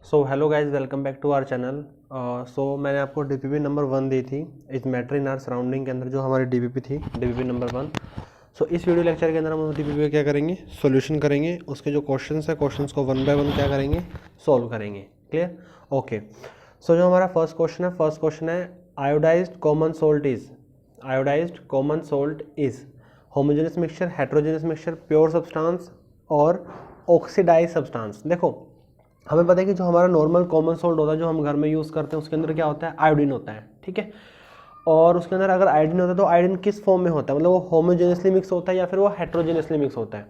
So hello guys, welcome back to our channel. मैंने आपको DPP number 1 दी थी इस मैटर इन आर सराउंडिंग के अंदर, जो हमारी डीपीपी थी, डीपीपी नंबर 1। इस वीडियो लेक्चर के अंदर हम डीपीपी क्या करेंगे, सॉल्यूशन करेंगे। उसके जो क्वेश्चंस है, क्वेश्चंस को 1 बाय 1 क्या करेंगे, सॉल्व करेंगे। क्लियर? ओके। जो हमारा फर्स्ट क्वेश्चन है iodised common salt is homogeneous mixture, heterogeneous mixture, pure substance और ऑक्सीडाइज सब्सटेंस। देखो, हमें पता है कि जो हमारा नॉर्मल कॉमन सोल्ट होता है, जो हम घर में यूज़ करते हैं, उसके अंदर क्या होता है, आयोडीन होता है। ठीक है। और उसके अंदर अगर आयोडीन होता है तो आयोडीन किस फॉर्म में होता है, मतलब वो होमोजेनसली मिक्स होता है या फिर वो हेट्रोजेनसली मिक्स होता है।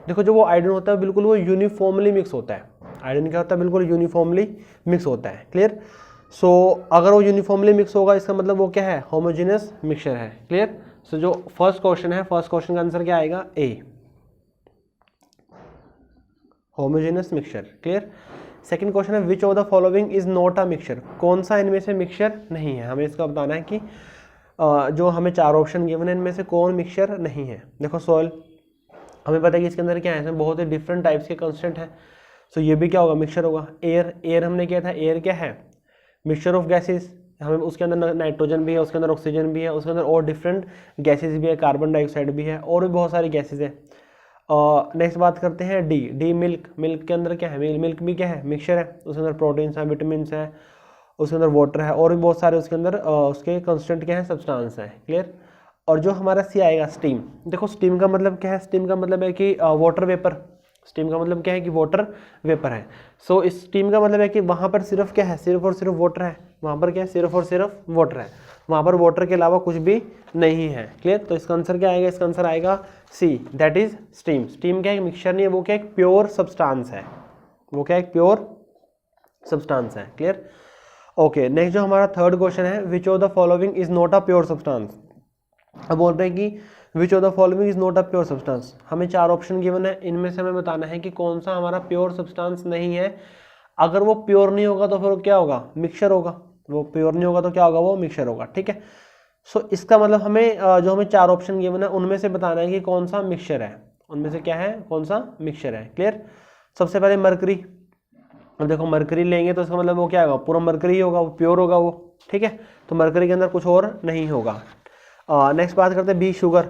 देखो, जो वो आयोडीन होता है बिल्कुल वो यूनिफॉर्मली मिक्स होता है। आयोडीन क्या होता है, बिल्कुल यूनिफॉर्मली मिक्स होता है। क्लियर? अगर वो यूनिफॉर्मली मिक्स होगा, इसका मतलब वो क्या है, होमोजेनस मिक्सचर है। क्लियर? जो फर्स्ट क्वेश्चन है, फर्स्ट क्वेश्चन का आंसर क्या आएगा, A, homogeneous mixture. Clear? Second question है which of the following is not a mixture, कौन सा इनमें से मिक्सचर नहीं है। हमें इसका बताना है कि जो हमें 4 ऑप्शन गिवन है, इनमें से कौन मिक्सचर नहीं है। देखो सॉल्व, हमें पता है कि इसके अंदर क्या है, इसमें बहुत ही डिफरेंट टाइप्स के कंस्टेंट है। ये भी क्या होगा, मिक्सचर होगा। एयर हमने किया था, एयर क्या है, मिक्सचर ऑफ गैसेस। हमें उसके अंदर नाइट्रोजन भी है, उसके अंदर ऑक्सीजन भी है, उसके अंदर और डिफरेंट गैसेस भी है, कार्बन डाइऑक्साइड भी है, और भी बहुत सारी गैसेज है। नेक्स्ट बात करते हैं डी मिल्क के अंदर क्या है, मिल्क भी क्या है, मिक्सचर है। उसके अंदर प्रोटीन्स हैं, विटामिन है, उसके अंदर वाटर है, और भी बहुत सारे उसके अंदर उसके कंस्टेंट क्या है, सब्सटेंस है। क्लियर? और जो हमारा सी आएगा स्टीम। देखो, स्टीम का मतलब क्या है, स्टीम का मतलब है कि वाटर वेपर। स्टीम का मतलब क्या है कि वाटर वेपर है। इस स्टीम का मतलब है कि वहाँ पर सिर्फ क्या है, सिर्फ और सिर्फ वाटर है। वहाँ पर क्या है, सिर्फ और सिर्फ वाटर है। वहाँ पर वाटर के अलावा कुछ भी नहीं है। क्लियर? तो इसका आंसर क्या आएगा, इसका आंसर आएगा सी, दैट इज स्टीम। स्टीम क्या है, मिक्सचर नहीं है, वो क्या एक प्योर सब्सटेंस है। वो क्या एक प्योर सब्सटेंस है। क्लियर? ओके। नेक्स्ट जो हमारा थर्ड क्वेश्चन है, which of the following is not a pure substance. अब बोल रहे हैं कि विच of the following is not a pure substance. हमें 4 ऑप्शन गिवन है, इनमें से हमें बताना है कि कौन सा हमारा प्योर सब्सटेंस नहीं है। अगर वो प्योर नहीं होगा तो फिर क्या होगा, मिक्सचर होगा। वो प्योर नहीं होगा तो क्या होगा, वो मिक्सचर होगा। ठीक है। इसका मतलब हमें जो हमें 4 ऑप्शन गिवन है, उनमें से बताना है कि कौन सा मिक्सचर है। उनमें से क्या है, कौन सा मिक्सचर है। क्लियर? सबसे पहले मरकरी। अब देखो, मरकरी लेंगे तो इसका मतलब वो क्या होगा, पूरा मरकरी होगा, वो प्योर होगा वो। ठीक है। तो मरकरी के अंदर कुछ और नहीं होगा। नेक्स्ट बात करते हैं बी, शुगर।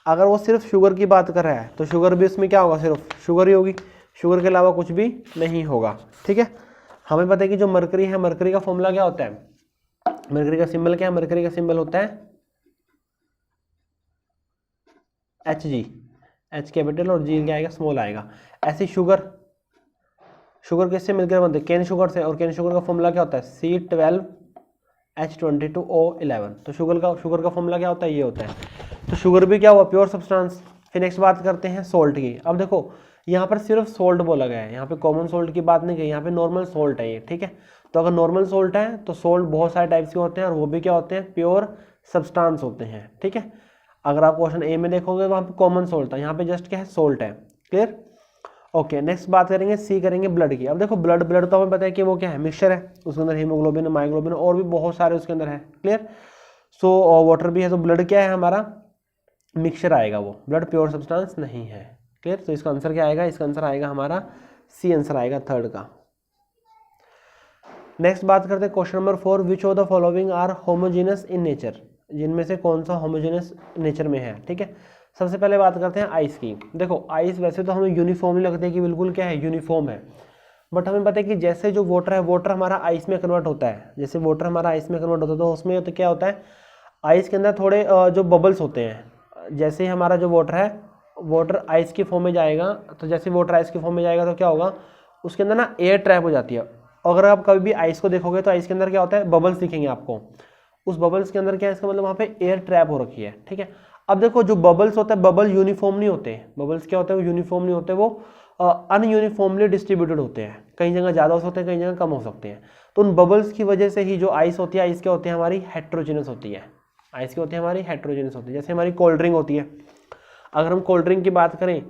अगर वो सिर्फ शुगर की बात कर रहा है तो शुगर भी उसमें क्या होगा, सिर्फ शुगर ही होगी। शुगर के अलावा कुछ भी नहीं होगा। ठीक है। हमें पता है कि जो मरकरी है, मरकरी का फॉर्मूला क्या होता है, मरकरी का सिंबल क्या है, मरकरी का सिंबल होता है Hg। H कैपिटल और G क्या आएगा, स्मॉल आएगा। ऐसे शुगर किससे मिलकर बनते हैं, केन शुगर से। और केन शुगर का फॉर्मूला क्या होता है, C12H22O11। तो शुगर का फॉर्मूला क्या होता है, ये होता है। तो शुगर भी क्या हुआ, प्योर सब्सटेंस। फिर नेक्स्ट बात करते हैं सोल्ट की। अब देखो, यहाँ पर सिर्फ सोल्ट बोला गया है, यहाँ पे कॉमन सोल्ट की बात नहीं की, यहाँ पे नॉर्मल सोल्ट है ये। ठीक है। तो अगर नॉर्मल सोल्ट है तो सोल्ट बहुत सारे टाइप्स के होते हैं, और वो भी क्या होते हैं, प्योर सब्सटेंस होते हैं। ठीक है। अगर आप क्वेश्चन ए में देखोगे, वहाँ पे कॉमन सोल्ट है, यहाँ पे जस्ट क्या है, सोल्ट है। क्लियर? ओके। नेक्स्ट बात करेंगे सी, करेंगे ब्लड की। अब देखो, ब्लड तो हमें पता है कि वो क्या है, मिक्सचर है। उसके अंदर हीमोग्लोबिन, मायोग्लोबिन और भी बहुत सारे उसके अंदर है। क्लियर? वाटर भी है। तो ब्लड क्या है हमारा, मिक्सचर आएगा वो, ब्लड प्योर सब्सटेंस नहीं है। क्लियर? तो इसका आंसर क्या आएगा, इसका आंसर आएगा हमारा सी, आंसर आएगा थर्ड का। नेक्स्ट बात करते हैं question number 4, which of the following are homogeneous in nature. जिनमें से कौन सा होमोजेनस नेचर में है। ठीक है। सबसे पहले बात करते हैं आइस की। देखो, आइस वैसे तो हमें यूनिफॉर्मली लगते हैं कि बिल्कुल क्या है, यूनिफॉर्म है। बट हमें पता है कि जैसे जो वाटर है, वाटर हमारा आइस में कन्वर्ट होता है। जैसे वाटर हमारा आइस में कन्वर्ट होता है तो उसमें तो क्या होता है, आइस के अंदर थोड़े जो बबल्स होते हैं। जैसे ही हमारा जो वाटर है, वाटर आइस की फॉर्म में जाएगा, तो जैसे वाटर आइस की फॉर्म में जाएगा तो क्या होगा, उसके अंदर ना एयर ट्रैप हो जाती है। अगर आप कभी भी आइस को देखोगे तो आइस के अंदर क्या होता है, बबल्स दिखेंगे आपको। उस बबल्स के अंदर क्या है, इसका मतलब वहाँ पे एयर ट्रैप हो रखी है। ठीक है। अब देखो, जो बबल्स होता है, बबल यूनिफॉर्म नहीं होते। बबल्स क्या होते हैं, वो यूनिफॉर्म नहीं होते, वो अनयूनिफॉर्मली डिस्ट्रीब्यूटेड होते हैं। कई जगह ज़्यादा हो सकते हैं, कई जगह कम हो सकते हैं। तो उन बबल्स की वजह से ही जो आइस होती है, आइस क्या होती है हमारी, हेट्रोजेनस होती है। आइस क्या होती है हमारी, हेट्रोजेनस होती है। जैसे हमारी कोल्ड ड्रिंक होती है, अगर हम कोल्ड ड्रिंक की बात करें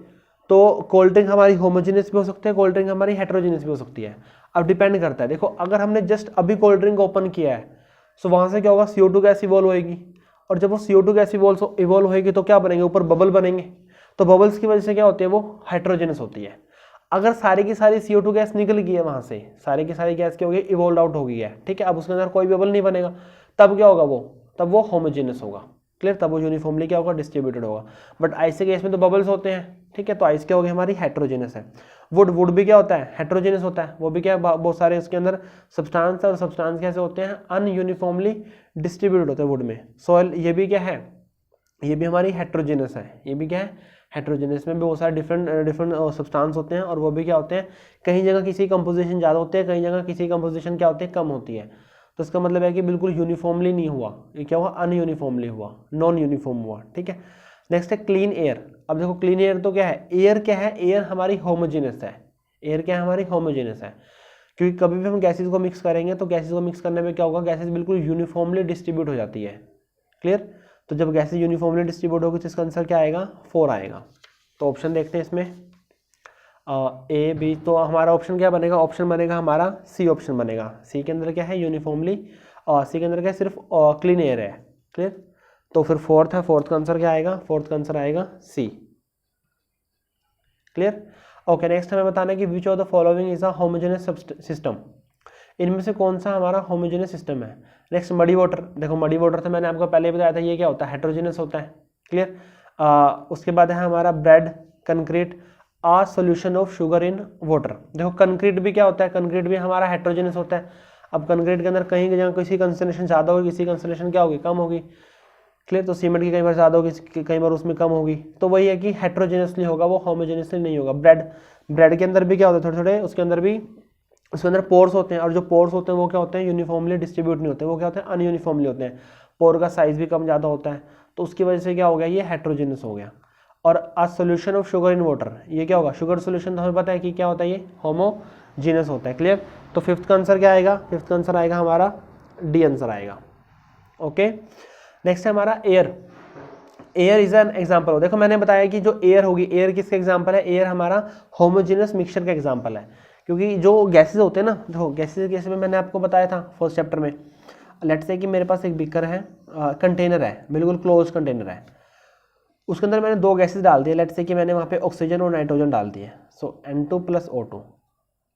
तो कोल्ड ड्रिंक हमारी होमोजेनस भी हो सकती है, कोल्ड ड्रिंक हमारी हेट्रोजेनस भी हो सकती है। अब डिपेंड करता है। देखो, अगर हमने जस्ट अभी कोल्ड ड्रिंक ओपन किया है, सो वहाँ से क्या होगा, CO2 गैस इवॉल्व होएगी। और जब वो CO2 गैस इवॉल्व होएगी तो क्या बनेंगे, ऊपर बबल बनेंगे। तो बबल्स की वजह से क्या होती है, वो हाइड्रोजनस होती है। अगर सारी की सारी CO2 गैस निकल गई है वहाँ से, सारी की सारी गैस क्या हो गई, इवोल्व आउट हो गई है, ठीक है, अब उसके अंदर कोई बबल नहीं बनेगा, तब क्या होगा वो, तब वो होमोजेनस होगा, क्लियर, तब वो यूनिफॉर्मली क्या होगा, डिस्ट्रीब्यूटेड होगा। बट आइस के केस में तो बबल्स होते हैं, ठीक है, तो आइस क्या होगी हमारी, हेट्रोजेनस है। वुड भी क्या होता है, हेट्रोजेनस होता है, वो भी क्या, बहुत सारे उसके अंदर सब्सटेंस है, और सब्सटेंस कैसे होते हैं, अनयूनिफॉर्मली डिस्ट्रीब्यूटेड होते हैं वुड में। सॉइल ये भी क्या है, ये भी हमारी हेट्रोजेनस है, ये भी क्या है, हेट्रोजेनस में भी बहुत सारे डिफरेंट सब्सटेंस होते हैं, और वो भी क्या होते हैं, कहीं जगह किसी कंपोजिशन ज़्यादा होते हैं, कहीं जगह किसी कंपोजिशन क्या होती है, कम होती है। तो इसका मतलब है कि बिल्कुल यूनिफॉर्मली नहीं हुआ, ये क्या हुआ, अनयूनिफॉर्मली हुआ, नॉन यूनिफॉर्म हुआ, ठीक है। नेक्स्ट है क्लीन एयर। अब देखो क्लीन एयर तो क्या है, एयर क्या है, एयर हमारी होमोजेनस है, एयर क्या है हमारी, होमोजेनस है, क्योंकि कभी भी हम गैसेज को मिक्स करेंगे तो गैसेज को मिक्स करने में क्या होगा, गैसेज बिल्कुल यूनिफॉर्मली डिस्ट्रीब्यूट हो जाती है, क्लियर। तो जब गैसेज यूनिफॉर्मली डिस्ट्रीब्यूट होगी तो इसका आंसर क्या आएगा, 4 आएगा। तो ऑप्शन देखते हैं इसमें, ए बी, तो हमारा ऑप्शन क्या बनेगा, ऑप्शन बनेगा हमारा सी ऑप्शन बनेगा। सी के अंदर क्या है, यूनिफॉर्मली, और सी के अंदर क्या है, सिर्फ क्लीन एयर है, क्लियर। तो फिर फोर्थ है, फोर्थ का आंसर क्या आएगा, फोर्थ का आंसर आएगा सी, क्लियर। ओके, नेक्स्ट हमें बताना है कि विच of the following is a homogeneous system, इनमें से कौन सा हमारा होमोजेनस सिस्टम है। नेक्स्ट मडी वाटर, देखो मडी वाटर तो मैंने आपको पहले बताया था, ये क्या होता है, हेट्रोजेनस होता है, क्लियर। उसके बाद है हमारा bread, concrete, a solution of sugar in water. देखो कंक्रीट भी क्या होता है, कंक्रीट भी हमारा हेट्रोजेनस होता है। अब कंक्रीट के अंदर कहीं जगह किसी कंसंट्रेशन ज़्यादा होगी, किसी कंसंट्रेशन क्या होगी, कम होगी, क्लियर। तो सीमेंट की कई बार ज़्यादा होगी, कई बार उसमें कम होगी, तो वही है कि हेट्रोजेनसली होगा, वो होमोजेनसली नहीं होगा। ब्रेड के अंदर भी क्या होता है, थोड़े थोड़े उसके अंदर भी, उसके अंदर पोर्स होते हैं, और जो पोर्स होते हैं वो क्या होते हैं, यूनिफॉर्मली डिस्ट्रीब्यूट नहीं होते, वो क्या होते हैं, अनयूनिफॉर्मली होते हैं, पोर का साइज भी कम ज़्यादा होता है, तो उसकी वजह से क्या हो गया, ये हेट्रोजेनस हो गया। और a solution of sugar in water, ये क्या होगा, शुगर सोल्यूशन तो हमें पता है कि क्या होता है, ये होमोजेनस होता है, क्लियर। तो फिफ्थ का आंसर क्या आएगा, फिफ्थ का आंसर आएगा हमारा डी आंसर आएगा। ओके, नेक्स्ट है हमारा air. Air is an example. देखो मैंने बताया कि जो एयर होगी, एयर किसका एग्जाम्पल है, एयर हमारा होमोजेनस मिक्सचर का एग्जाम्पल है, क्योंकि जो गैसेज होते हैं ना, जो गैसेज केस में मैंने आपको बताया था फर्स्ट चैप्टर में, लेट्स से कि मेरे पास एक बीकर है, कंटेनर है, बिल्कुल क्लोज कंटेनर है, उसके अंदर मैंने 2 गैसेज डाल दिए, लेट्स से कि मैंने वहाँ पे ऑक्सीजन और नाइट्रोजन डाल दिए, सो N2 + O2।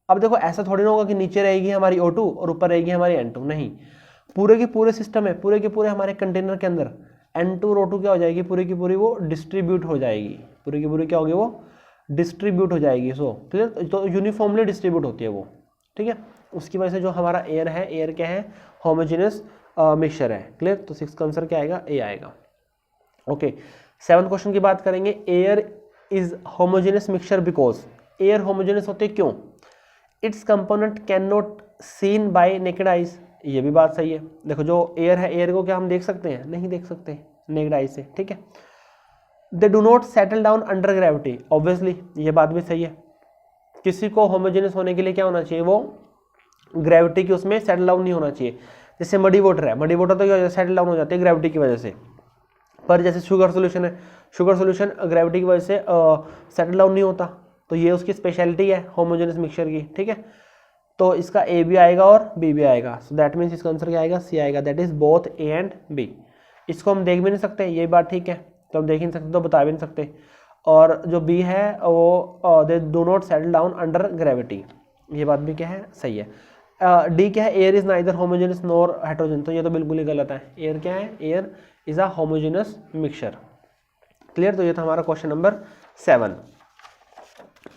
अब देखो ऐसा थोड़ी ना होगा कि नीचे रहेगी हमारी O2 और ऊपर रहेगी हमारी N2, नहीं, पूरे के पूरे सिस्टम है, पूरे के पूरे हमारे कंटेनर के अंदर N2 और O2 क्या हो जाएगी, पूरी की पूरी वो डिस्ट्रीब्यूट हो जाएगी, पूरी की पूरी क्या होगी, वो डिस्ट्रीब्यूट हो जाएगी। सो क्लियर, तो यूनिफॉर्मली डिस्ट्रीब्यूट होती है वो, ठीक है। उसकी वजह से जो हमारा एयर है, एयर क्या है, होमोजेनस मिक्सचर है, क्लियर। तो 6 का आंसर क्या आएगा, ए आएगा। ओके, 7th क्वेश्चन की बात करेंगे, air is homogeneous mixture because, air homogeneous होते क्यों, it's component can not seen bye naked eyes. ये भी बात सही है, देखो जो एयर है, एयर को क्या हम देख सकते हैं, नहीं देख सकते नेकेड आइज से, ठीक है। They do not settle down under gravity, obviously ये बात भी सही है, किसी को होमोजेनस होने के लिए क्या होना चाहिए, वो ग्रेविटी की उसमें सेटल डाउन नहीं होना चाहिए। जैसे मडी वाटर है, मडी वाटर तो क्या सेटल डाउन हो जाती है ग्रेविटी की वजह से, पर जैसे शुगर सोल्यूशन है, शुगर सोल्यूशन ग्रेविटी की वजह से सेटल डाउन नहीं होता, तो ये उसकी स्पेशलिटी है होमोजेनस मिक्सचर की, ठीक है। तो इसका ए भी आएगा और बी भी आएगा, सो दैट मीन्स इसका आंसर क्या आएगा, सी आएगा, that is both A and B. इसको हम देख भी नहीं सकते, ये बात ठीक है, तो हम देख ही नहीं सकते, तो बता भी नहीं सकते। और जो बी है वो they do not settle down under gravity, ये बात भी क्या है, सही है। डी क्या है, air is neither homogeneous nor heterogeneous, तो ये तो बिल्कुल ही गलत है। एयर क्या है, air is a homogeneous mixture, clear. तो ये था हमारा question number 7।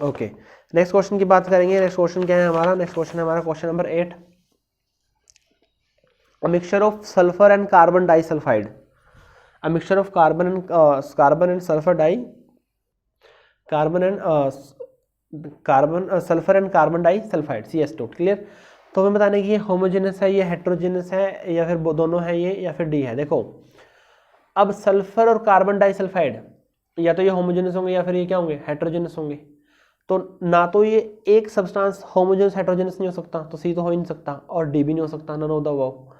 Okay, next question की बात करेंगे। नेक्स्ट क्वेश्चन क्या है हमारा, नेक्स्ट क्वेश्चन है हमारा question number 8। A mixture of sulphur and carbon disulphide, a mixture of carbon and sulphur di, sulphur and carbon disulphide CS2, clear. तो हमें बताने की ये होमोजेनस है, ये हेट्रोजेनस है, या फिर दोनों है ये, या फिर डी है। देखो अब सल्फर और कार्बन डाइसल्फाइड या तो ये होमोजेनस होंगे या फिर ये क्या होंगे, हेट्रोजेनस होंगे। तो ना तो ये एक सब्सटेंस होमोजेनस हेट्रोजेनस नहीं हो सकता, तो सी तो हो ही नहीं सकता, और डी भी नहीं हो सकता, नन ऑफ द अबव।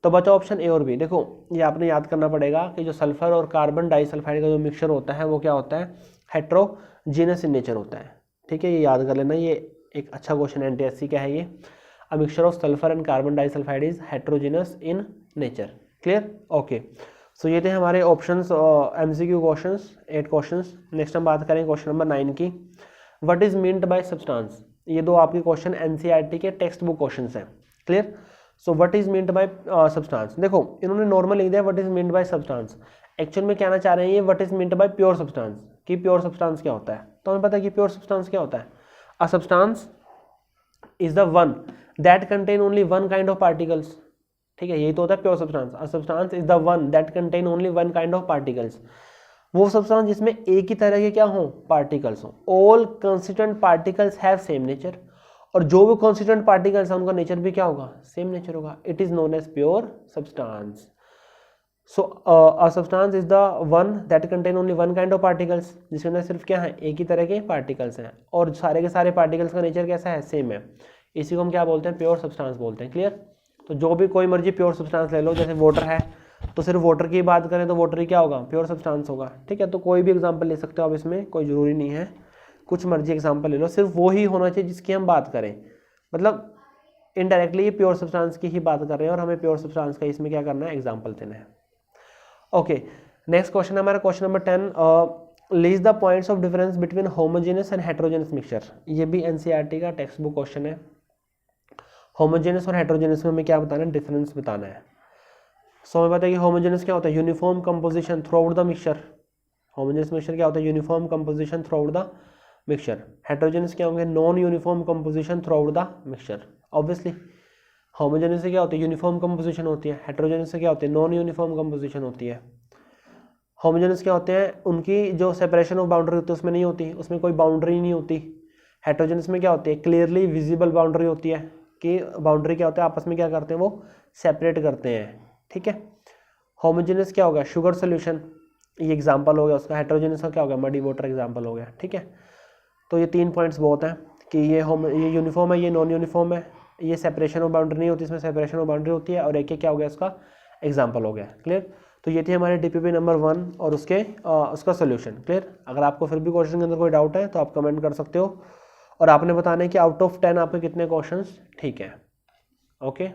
तो बचा ऑप्शन ए और बी। देखो ये आपने याद करना पड़ेगा कि जो सल्फर और कार्बन डाइसल्फाइड का जो मिक्सचर होता है वो क्या होता है, हेट्रोजेनस इन नेचर होता है, ठीक है। ये याद कर लेना, ये एक अच्छा क्वेश्चन NTSC का है ये। A mixture of sulphur and carbon disulphide is heterogeneous in nature, clear. Okay, so ये थे हमारे options, MCQ questions, 8 questions. Next हम बात करें क्वेश्चन नंबर 9 की। What is meant by substance, ये दो आपके क्वेश्चन एनसीईआरटी के टेक्स्ट बुक क्वेश्चन हैं। Clear. So what is meant by substance, देखो इन्होंने नॉर्मल लिख दिया what is meant by substance, actual में कहना चाह रहे हैं ये what is meant bye pure substance, कि प्योर सब्सटेंस क्या होता है। तो हमें पता है कि प्योर सब्सटेंस क्या होता है, अ substance is the one that contain only one kind of particles. ठीक है, यही तो होता है pure substance. A substance is the one that contain only one kind of particles, वो सब्सटेंस जिसमें एक ही तरह के क्या हो, पार्टिकल्स हो। All constituent particles have same nature, और जो भी कंस्टिट्यूएंट पार्टिकल्स हैं उनका नेचर भी क्या होगा, सेम नेचर होगा। It is known as pure substance. So a substance is the one that contain only one kind of particles, जिसके अंदर सिर्फ क्या है, एक ही तरह के पार्टिकल्स हैं, और सारे के सारे पार्टिकल्स का नेचर कैसा है, सेम है। इसी को हम क्या बोलते हैं, प्योर सब्सटेंस बोलते हैं। क्लियर। तो जो भी कोई मर्जी प्योर सब्सटेंस ले लो, जैसे वाटर है तो सिर्फ वाटर की बात करें तो वाटर ही क्या होगा, प्योर सब्सटेंस होगा। ठीक है, तो कोई भी एग्जांपल ले सकते हो आप, इसमें कोई ज़रूरी नहीं है, कुछ मर्जी एग्जांपल ले लो, सिर्फ वो ही होना चाहिए जिसकी हम बात करें। मतलब इनडायरेक्टली ये प्योर सब्सटेंस की ही बात कर रहे हैं और हमें प्योर सब्सटेंस का इसमें क्या करना है, एग्जाम्पल देना है। ओके, नेक्स्ट क्वेश्चन है हमारा question number 10, list the points of difference between homogeneous and heterogeneous mixture. ये भी एनसीईआरटी का टेक्स्ट बुक क्वेश्चन है। होमोजेनस और हेटेरोजेनस में हमें क्या बताना है, डिफरेंस बताना है। सो हमें पता है कि होमोजेनस क्या होता है, uniform composition through out the mixture. Homogeneous mixture क्या होता है, uniform composition through out the mixture. Heterogeneous क्या होंगे, non uniform composition through out the mixture. Obviously homogeneous से क्या होती है, यूनिफॉर्म कंपोजिशन होती है, हेटेरोजेनस से क्या होती है, नॉन यूनिफॉर्म कंपोजिशन होती है। होमोजेनस क्या होते हैं, उनकी जो सेपरेशन ऑफ बाउंड्री होती है उसमें नहीं होती, उसमें कोई बाउंड्री नहीं होती। हेटेरोजेनस में क्या होती है, क्लियरली विजिबल बाउंड्री होती है, कि बाउंड्री क्या होता है, आपस में क्या करते हैं, वो सेपरेट करते हैं। ठीक है। होमोजेनस क्या होगा, शुगर सोल्यूशन, ये एग्जांपल हो गया उसका। हेटेरोजेनस का क्या होगा, मडी वाटर एग्जांपल हो गया। ठीक है, तो ये 3 पॉइंट्स बहुत हैं कि ये यूनिफॉर्म है, ये नॉन यूनिफॉर्म है, ये सेपरेशन ऑफ बाउंड्री नहीं होती, इसमें सेपरेशन ऑफ बाउंड्री होती है, और एक क्या हो गया इसका एग्जांपल हो गया। क्लियर। तो ये थी हमारे डीपीपी नंबर 1 और उसका सोल्यूशन। क्लियर। अगर आपको फिर भी क्वेश्चन के अंदर कोई डाउट है तो आप कमेंट कर सकते हो, और आपने बताना है कि आउट ऑफ 10 आपके कितने क्वेश्चंस ठीक है। ओके।